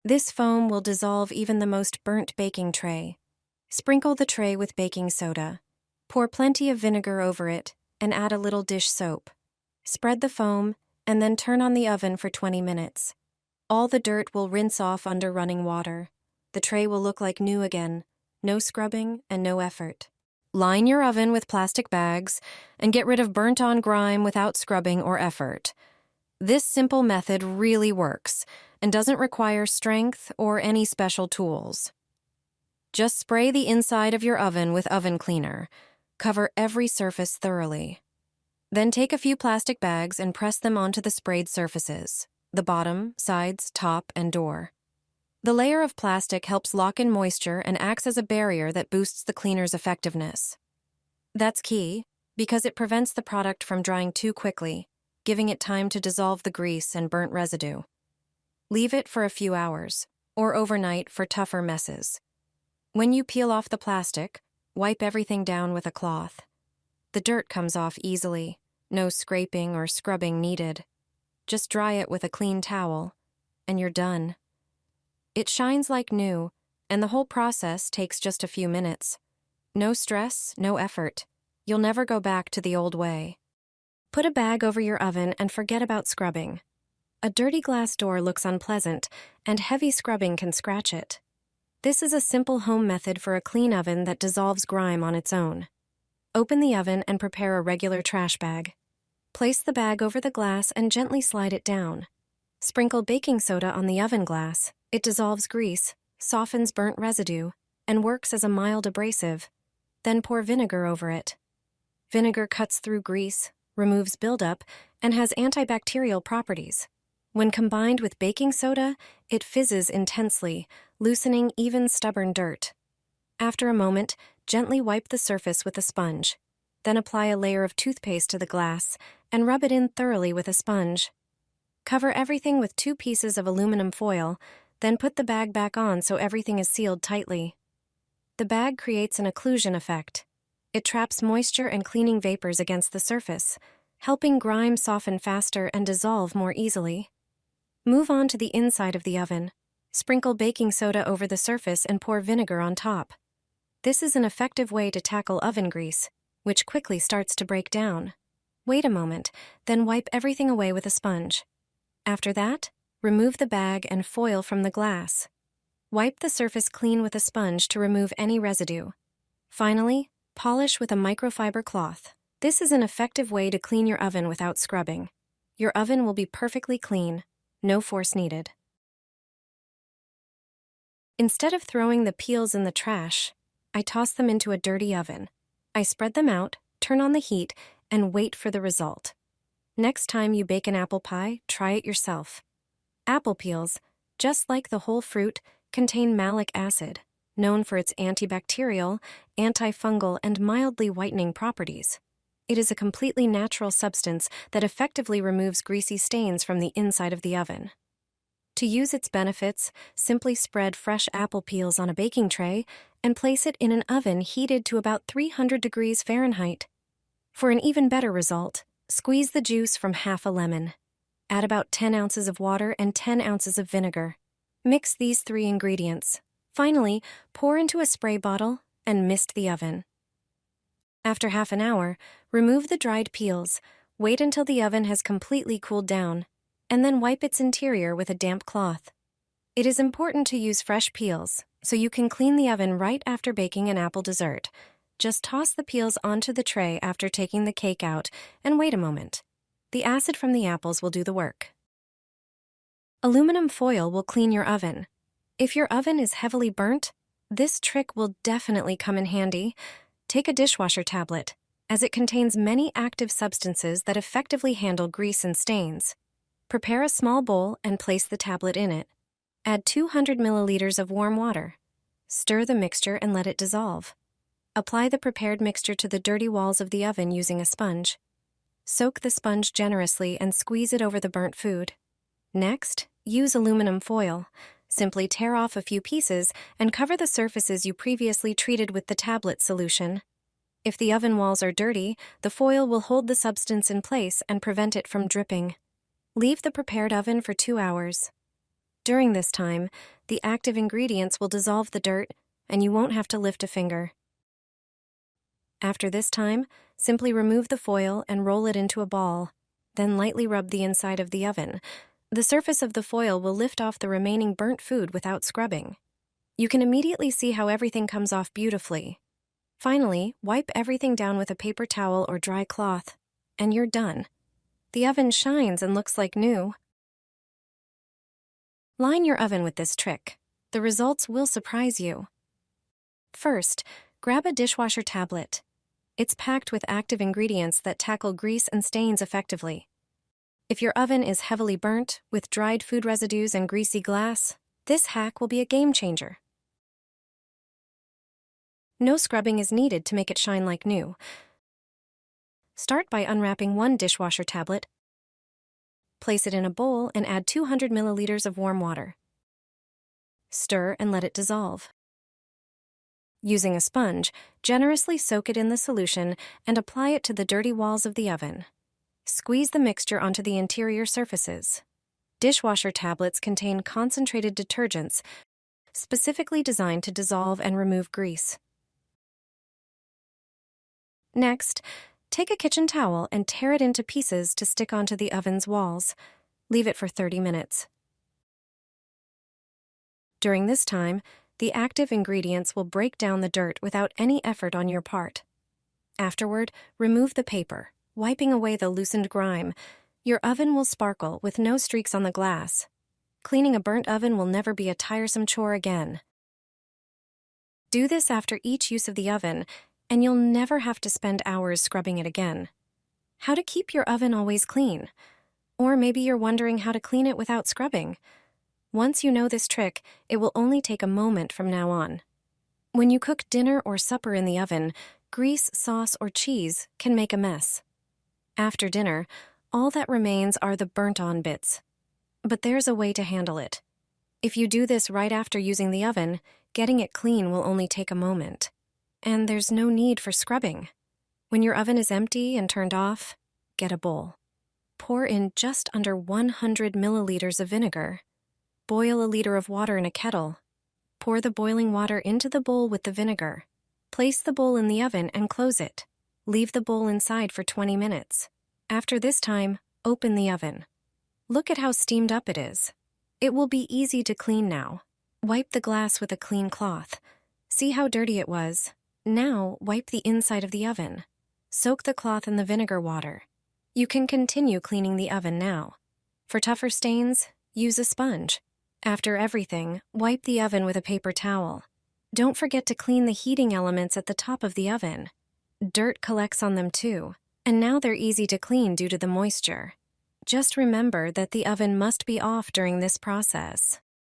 This foam will dissolve even the most burnt baking tray. Sprinkle the tray with baking soda. Pour plenty of vinegar over it and add a little dish soap. Spread the foam and then turn on the oven for 20 minutes. All the dirt will rinse off under running water. The tray will look like new again. No scrubbing and no effort. Line your oven with plastic bags and get rid of burnt-on grime without scrubbing or effort. This simple method really works and doesn't require strength or any special tools. Just spray the inside of your oven with oven cleaner. Cover every surface thoroughly. Then take a few plastic bags and press them onto the sprayed surfaces, the bottom, sides, top, and door. The layer of plastic helps lock in moisture and acts as a barrier that boosts the cleaner's effectiveness. That's key, because it prevents the product from drying too quickly, giving it time to dissolve the grease and burnt residue. Leave it for a few hours, or overnight for tougher messes. When you peel off the plastic, wipe everything down with a cloth. The dirt comes off easily, no scraping or scrubbing needed. Just dry it with a clean towel, and you're done. It shines like new, and the whole process takes just a few minutes. No stress, no effort. You'll never go back to the old way. Put a bag over your oven and forget about scrubbing. A dirty glass door looks unpleasant, and heavy scrubbing can scratch it. This is a simple home method for a clean oven that dissolves grime on its own. Open the oven and prepare a regular trash bag. Place the bag over the glass and gently slide it down. Sprinkle baking soda on the oven glass. It dissolves grease, softens burnt residue, and works as a mild abrasive. Then pour vinegar over it. Vinegar cuts through grease, removes buildup, and has antibacterial properties. When combined with baking soda, it fizzes intensely, loosening even stubborn dirt. After a moment, gently wipe the surface with a sponge. Then apply a layer of toothpaste to the glass and rub it in thoroughly with a sponge. Cover everything with 2 pieces of aluminum foil, then put the bag back on so everything is sealed tightly. The bag creates an occlusion effect. It traps moisture and cleaning vapors against the surface, helping grime soften faster and dissolve more easily. Move on to the inside of the oven. Sprinkle baking soda over the surface and pour vinegar on top. This is an effective way to tackle oven grease, which quickly starts to break down. Wait a moment, then wipe everything away with a sponge. After that, remove the bag and foil from the glass. Wipe the surface clean with a sponge to remove any residue. Finally, polish with a microfiber cloth. This is an effective way to clean your oven without scrubbing. Your oven will be perfectly clean, no force needed. Instead of throwing the peels in the trash, I toss them into a dirty oven. I spread them out, turn on the heat, and wait for the result. Next time you bake an apple pie, try it yourself. Apple peels, just like the whole fruit, contain malic acid, known for its antibacterial, antifungal, and mildly whitening properties. It is a completely natural substance that effectively removes greasy stains from the inside of the oven. To use its benefits, simply spread fresh apple peels on a baking tray and place it in an oven heated to about 300 degrees Fahrenheit. For an even better result, squeeze the juice from half a lemon. Add about 10 ounces of water and 10 ounces of vinegar. Mix these 3 ingredients. Finally, pour into a spray bottle and mist the oven. After half an hour, remove the dried peels, wait until the oven has completely cooled down, and then wipe its interior with a damp cloth. It is important to use fresh peels, so you can clean the oven right after baking an apple dessert. Just toss the peels onto the tray after taking the cake out and wait a moment. The acid from the apples will do the work. Aluminum foil will clean your oven. If your oven is heavily burnt, this trick will definitely come in handy. Take a dishwasher tablet, as it contains many active substances that effectively handle grease and stains. Prepare a small bowl and place the tablet in it. Add 200 milliliters of warm water. Stir the mixture and let it dissolve. Apply the prepared mixture to the dirty walls of the oven using a sponge. Soak the sponge generously and squeeze it over the burnt food. Next, use aluminum foil. Simply tear off a few pieces and cover the surfaces you previously treated with the tablet solution. If the oven walls are dirty, the foil will hold the substance in place and prevent it from dripping. Leave the prepared oven for 2 hours. During this time, The active ingredients will dissolve the dirt, and you won't have to lift a finger. After this time, simply remove the foil and roll it into a ball. Then lightly rub the inside of the oven. The surface of the foil will lift off the remaining burnt food without scrubbing. You can immediately see how everything comes off beautifully. Finally, wipe everything down with a paper towel or dry cloth, and you're done. The oven shines and looks like new. Line your oven with this trick. The results will surprise you. First, grab a dishwasher tablet. It's packed with active ingredients that tackle grease and stains effectively. If your oven is heavily burnt, with dried food residues and greasy glass, this hack will be a game changer. No scrubbing is needed to make it shine like new. Start by unwrapping one dishwasher tablet. Place it in a bowl and add 200 milliliters of warm water. Stir and let it dissolve. Using a sponge, generously soak it in the solution and apply it to the dirty walls of the oven. Squeeze the mixture onto the interior surfaces. Dishwasher tablets contain concentrated detergents specifically designed to dissolve and remove grease. Next, take a kitchen towel and tear it into pieces to stick onto the oven's walls. Leave it for 30 minutes. During this time, the active ingredients will break down the dirt without any effort on your part. Afterward, remove the paper, wiping away the loosened grime. Your oven will sparkle with no streaks on the glass. Cleaning a burnt oven will never be a tiresome chore again. Do this after each use of the oven, and you'll never have to spend hours scrubbing it again. How to keep your oven always clean? Or maybe you're wondering how to clean it without scrubbing. Once you know this trick, it will only take a moment from now on. When you cook dinner or supper in the oven, grease, sauce, or cheese can make a mess. After dinner, all that remains are the burnt-on bits. But there's a way to handle it. If you do this right after using the oven, getting it clean will only take a moment. And there's no need for scrubbing. When your oven is empty and turned off, get a bowl. Pour in just under 100 milliliters of vinegar. Boil a liter of water in a kettle. Pour the boiling water into the bowl with the vinegar. Place the bowl in the oven and close it. Leave the bowl inside for 20 minutes. After this time, open the oven. Look at how steamed up it is. It will be easy to clean now. Wipe the glass with a clean cloth. See how dirty it was? Now, wipe the inside of the oven. Soak the cloth in the vinegar water. You can continue cleaning the oven now. For tougher stains, use a sponge. After everything, wipe the oven with a paper towel. Don't forget to clean the heating elements at the top of the oven. Dirt collects on them too, and now they're easy to clean due to the moisture. Just remember that the oven must be off during this process.